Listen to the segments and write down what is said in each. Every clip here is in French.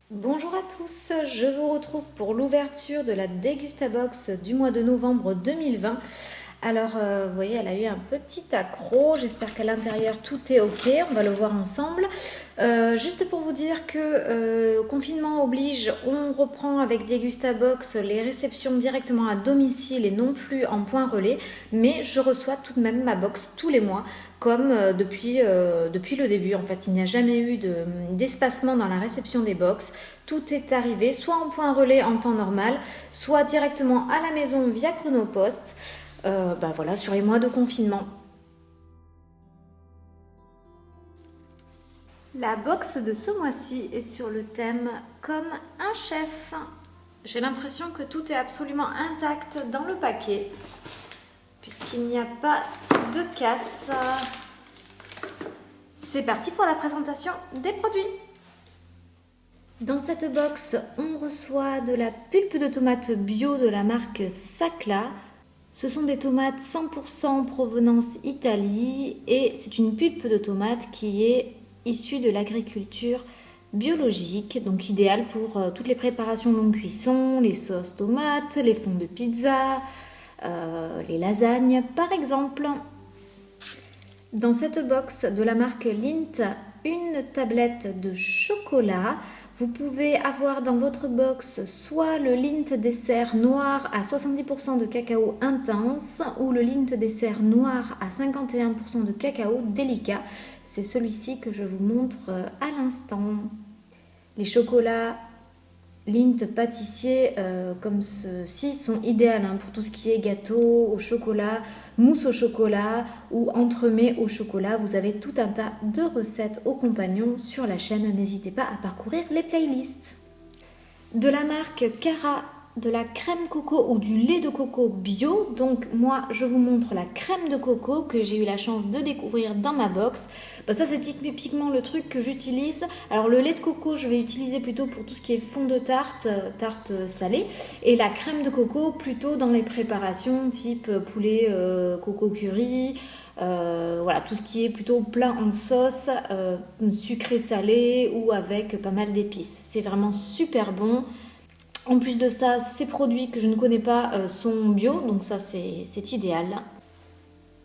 Bonjour à tous, je vous retrouve pour l'ouverture de la Dégustabox du mois de novembre 2020. Alors, vous voyez, elle a eu un petit accroc, j'espère qu'à l'intérieur tout est ok, on va le voir ensemble. Juste pour vous dire que confinement oblige, on reprend avec Dégustabox les réceptions directement à domicile et non plus en point relais, mais je reçois tout de même ma box tous les mois, comme depuis le début. En fait, il n'y a jamais eu d'espacement dans la réception des box. Tout est arrivé soit en point relais en temps normal, soit directement à la maison via Chronopost. Voilà, sur les mois de confinement. La box de ce mois-ci est sur le thème comme un chef. J'ai l'impression que tout est absolument intact dans le paquet, puisqu'il n'y a pas de casse. C'est parti pour la présentation des produits. Dans cette box, on reçoit de la pulpe de tomate bio de la marque Sacla. Ce sont des tomates 100% provenance Italie et c'est une pulpe de tomate qui est issue de l'agriculture biologique, donc idéale pour toutes les préparations longue cuisson, les sauces tomates, les fonds de pizza, les lasagnes par exemple. Dans cette box de la marque Lindt, une tablette de chocolat. Vous pouvez avoir dans votre box soit le Lindt dessert noir à 70% de cacao intense ou le Lindt dessert noir à 51% de cacao délicat. C'est celui-ci que je vous montre à l'instant. Les chocolats Lindt pâtissier comme ceci sont idéales pour tout ce qui est gâteau au chocolat, mousse au chocolat ou entremets au chocolat. Vous avez tout un tas de recettes aux compagnons sur la chaîne. N'hésitez pas à parcourir les playlists. De la marque Cara, de la crème coco ou du lait de coco bio. Donc moi je vous montre la crème de coco que j'ai eu la chance de découvrir dans ma box. Ça c'est typiquement le truc que j'utilise. Alors le lait de coco je vais utiliser plutôt pour tout ce qui est fond de tarte, tarte salée. Et la crème de coco plutôt dans les préparations type poulet coco curry. Voilà, tout ce qui est plutôt plat en sauce, sucré salé ou avec pas mal d'épices. C'est vraiment super bon. En plus de ça, ces produits que je ne connais pas sont bio, donc ça c'est idéal.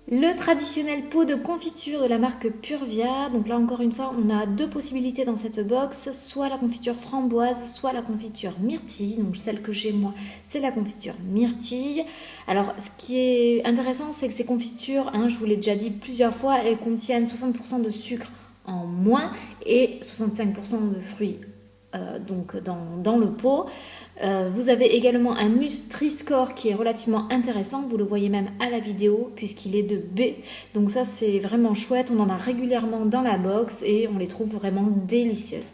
Le traditionnel pot de confiture de la marque Purvia. Donc là encore une fois, on a deux possibilités dans cette box, soit la confiture framboise, soit la confiture myrtille. Donc celle que j'ai moi, c'est la confiture myrtille. Alors ce qui est intéressant, c'est que ces confitures, je vous l'ai déjà dit plusieurs fois, elles contiennent 60% de sucre en moins et 65% de fruits donc dans le pot. Vous avez également un Nutri-Score qui est relativement intéressant, vous le voyez même à la vidéo puisqu'il est de B, donc ça c'est vraiment chouette, on en a régulièrement dans la box et on les trouve vraiment délicieuses.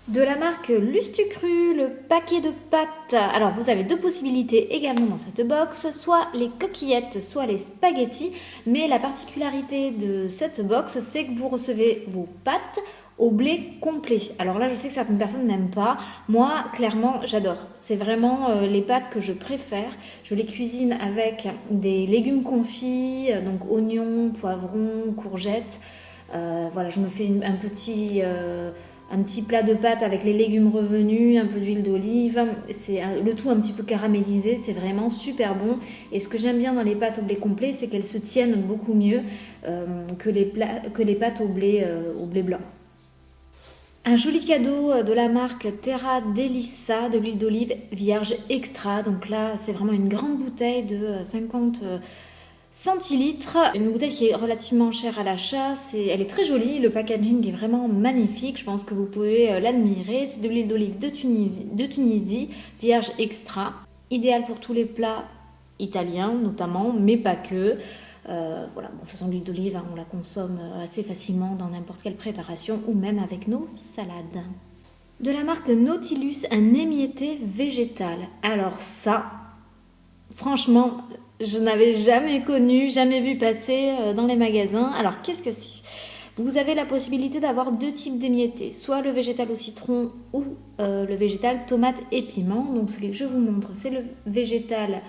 De la marque Lustucru, le paquet de pâtes. Alors vous avez deux possibilités également dans cette box, soit les coquillettes, soit les spaghettis, mais la particularité de cette box, c'est que vous recevez vos pâtes au blé complet. Alors là, je sais que certaines personnes n'aiment pas. Moi, clairement, j'adore. C'est vraiment les pâtes que je préfère. Je les cuisine avec des légumes confits, donc oignons, poivrons, courgettes. Voilà, je me fais un petit plat de pâtes avec les légumes revenus, un peu d'huile d'olive. C'est le tout un petit peu caramélisé, c'est vraiment super bon. Et ce que j'aime bien dans les pâtes au blé complet, c'est qu'elles se tiennent beaucoup mieux que les pâtes au blé blanc. Un joli cadeau de la marque Terra Delissa de l'huile d'olive vierge extra. Donc là, c'est vraiment une grande bouteille de 50 centilitres. Une bouteille qui est relativement chère à l'achat. Elle est très jolie. Le packaging est vraiment magnifique. Je pense que vous pouvez l'admirer. C'est de l'huile d'olive de Tunisie, vierge extra. Idéal pour tous les plats italiens notamment, mais pas que. Voilà, de toute façon l'huile d'olive on la consomme assez facilement dans n'importe quelle préparation ou même avec nos salades. De la marque Nautilus, un émietté végétal. Alors ça, franchement, je n'avais jamais connu, jamais vu passer dans les magasins. Alors qu'est-ce que c'est ? Vous avez la possibilité d'avoir deux types d'émiettés, soit le végétal au citron ou le végétal tomate et piment. Donc celui que je vous montre, c'est le végétal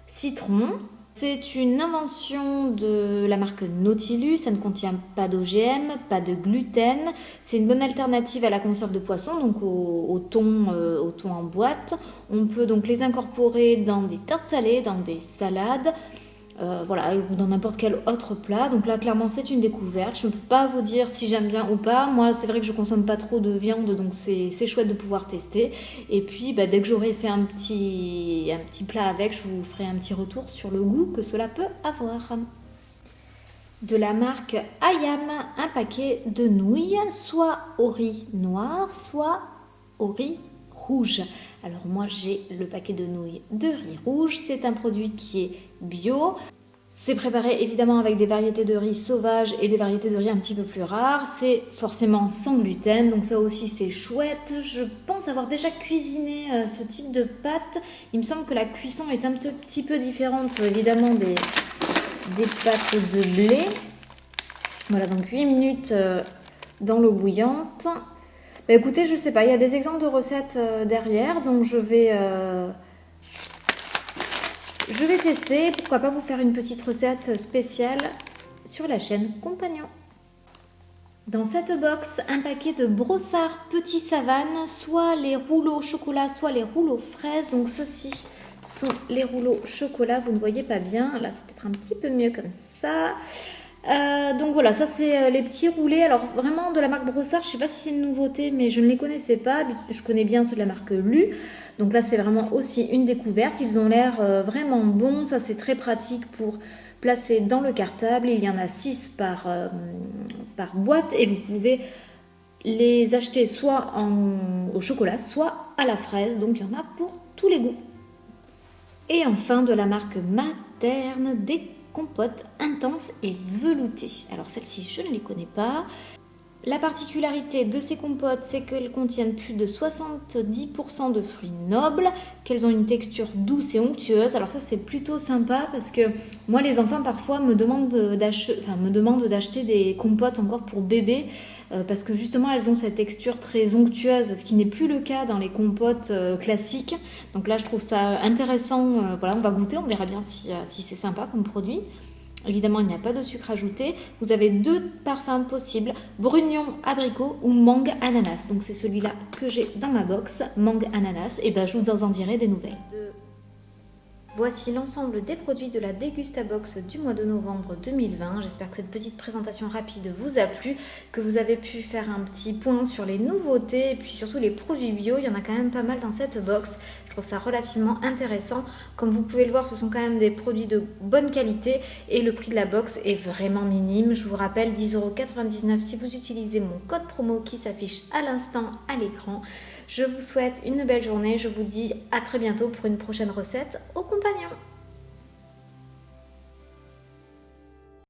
citron. C'est une invention de la marque Nautilus, ça ne contient pas d'OGM, pas de gluten. C'est une bonne alternative à la conserve de poisson, donc au thon en boîte. On peut donc les incorporer dans des tartes salées, dans des salades. Voilà, ou dans n'importe quel autre plat. Donc là, clairement, c'est une découverte. Je ne peux pas vous dire si j'aime bien ou pas. Moi, c'est vrai que je consomme pas trop de viande, donc c'est chouette de pouvoir tester. Et puis, dès que j'aurai fait un petit plat avec, je vous ferai un petit retour sur le goût que cela peut avoir. De la marque Ayam, un paquet de nouilles, soit au riz noir, soit au riz rouge. Alors moi j'ai le paquet de nouilles de riz rouge, c'est un produit qui est bio. C'est préparé évidemment avec des variétés de riz sauvages et des variétés de riz un petit peu plus rares. C'est forcément sans gluten, donc ça aussi c'est chouette. Je pense avoir déjà cuisiné ce type de pâte. Il me semble que la cuisson est un petit peu différente évidemment des pâtes de blé. Voilà, donc 8 minutes dans l'eau bouillante. Écoutez, je sais pas, il y a des exemples de recettes derrière, donc je vais tester. Pourquoi pas vous faire une petite recette spéciale sur la chaîne Compagnon. Dans cette box, un paquet de brossards Petit Savane, soit les rouleaux chocolat, soit les rouleaux fraises. Donc ceux-ci sont les rouleaux chocolat, vous ne voyez pas bien. Là, c'est peut-être un petit peu mieux comme ça. Donc voilà, ça c'est les petits roulés. Alors vraiment de la marque Brossard, je sais pas si c'est une nouveauté, mais je ne les connaissais pas. Je connais bien ceux de la marque Lu. Donc là c'est vraiment aussi une découverte. Ils ont l'air vraiment bons. Ça c'est très pratique pour placer dans le cartable. Il y en a 6 par boîte et vous pouvez les acheter soit au chocolat, soit à la fraise. Donc il y en a pour tous les goûts. Et enfin de la marque Materne, des compotes intenses et veloutées. Alors celles-ci, je ne les connais pas. La particularité de ces compotes, c'est qu'elles contiennent plus de 70% de fruits nobles, qu'elles ont une texture douce et onctueuse. Alors ça, c'est plutôt sympa parce que moi, les enfants, parfois, me demandent d'acheter des compotes encore pour bébés parce que justement, elles ont cette texture très onctueuse, ce qui n'est plus le cas dans les compotes classiques. Donc là, je trouve ça intéressant. Voilà, on va goûter, on verra bien si c'est sympa comme produit. Évidemment, il n'y a pas de sucre ajouté. Vous avez 2 parfums possibles, brugnon abricot ou mangue ananas. Donc c'est celui-là que j'ai dans ma box, mangue ananas. Et je vous en dirai des nouvelles. Voici l'ensemble des produits de la Dégustabox du mois de novembre 2020. J'espère que cette petite présentation rapide vous a plu, que vous avez pu faire un petit point sur les nouveautés et puis surtout les produits bio. Il y en a quand même pas mal dans cette box. Je trouve ça relativement intéressant. Comme vous pouvez le voir, ce sont quand même des produits de bonne qualité et le prix de la box est vraiment minime. Je vous rappelle, 10,99 € si vous utilisez mon code promo qui s'affiche à l'instant à l'écran. Je vous souhaite une belle journée. Je vous dis à très bientôt pour une prochaine recette au Compagnon.